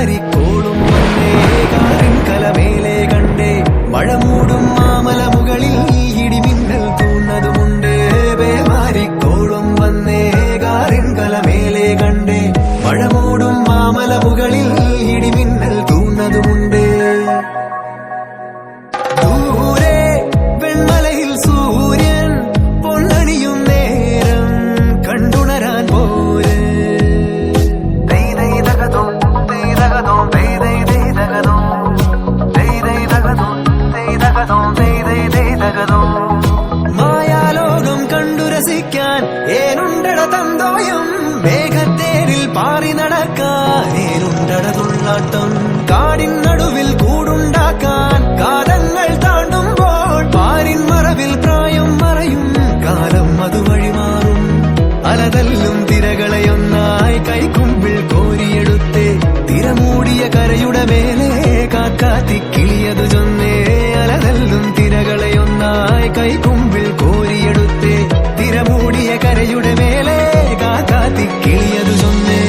പേമാരിക്കോളും വന്നേ കാറിൻ കലമേലെ കണ്ടേ മഴ മൂടും മാമല മുകളിൽ ഇടിമിന്നൽ തൂന്നതുമുണ്ടേ പേമാരിക്കോളും വന്നേ കാറിൻ കലമേലെ കണ്ടേ മഴ മൂടും മാമല മുകളിൽ ഇടിമിന്നൽ തൂന്നതുമുണ്ടേ ദൂരെ വെൺമലയിൽ സൂര്യൻ പൊന്നണിയും നേരം കണ്ടുണരാൻ പോരെ മായാലോകം കണ്ടു രസിക്കാൻ ഏനുണ്ടട തന്തോയം മേഘത്തേരിൽ പാറി നടക്കാൻ ഏനുണ്ടട തുള്ളാട്ടം കാടിൻ നടുവിൽ കൂടുണ്ടാക്കാൻ കാലങ്ങൾ താണ്ടുമ്പോൾ പാരിൻ മറവിൽ പ്രായം മറയും കാലം അതുവഴി മാറും അലതല്ലും തിരകളെയൊന്നായി കൈക്കുമ്പിൾ കോരിയെടുത്തേ തിരമൂടിയ കരയുടെ മേലെ കാക്കാത്തിക്കിളിയതു ചൊന്നേ അലതല്ലും തിരകളെയൊന്നായി കൈക്കുമ്പിൾ കോരിയെടുത്തേ തിരമൂടിയ കരയുടെ മേലെ കാക്കാത്തിക്കിളിയതു ചൊന്നേ